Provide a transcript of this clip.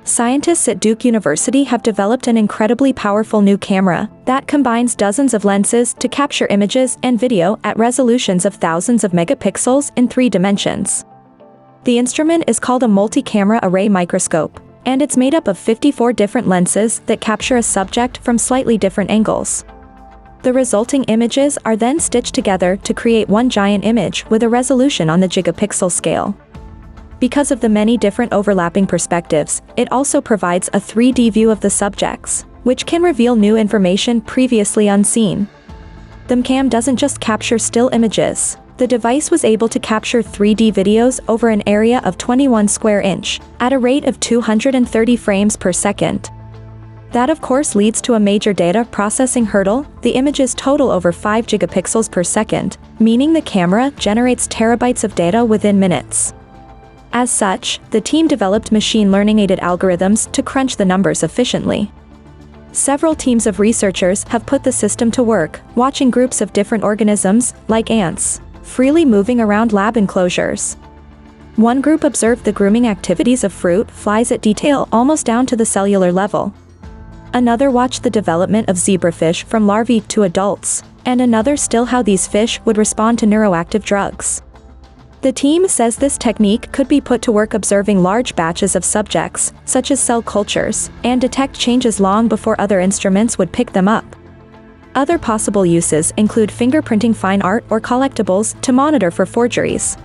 Scientists at Duke University have developed an incredibly powerful new camera that combines dozens of lenses to capture images and video at resolutions of thousands of megapixels in 3 dimensions. The instrument is called a Multi Camera Array Microscope, and it's made up of 54 different lenses that capture a subject from slightly different angles. The resulting images are then stitched together to create one giant image with a resolution on the gigapixel scale. Because of the many different overlapping perspectives, it also provides a 3D view of the subjects, which can reveal new information previously unseen. The MCAM doesn't just capture still images. The device was able to capture 3D videos over an area of 21 square inch, at a rate of 230 frames per second. That of course leads to a major data processing hurdle. The images total over 5 gigapixels per second, meaning the camera generates terabytes of data within minutes. As such, the team developed machine learning-aided algorithms to crunch the numbers efficiently. Several teams of researchers have put the system to work, watching groups of different organisms, like ants, freely moving around lab enclosures. One group observed the grooming activities of fruit flies at detail almost down to the cellular level. Another watched the development of zebrafish from larvae to adults, and another still how these fish would respond to neuroactive drugs. The team says this technique could be put to work observing large batches of subjects, such as cell cultures, and detect changes long before other instruments would pick them up. Other possible uses include fingerprinting fine art or collectibles to monitor for forgeries.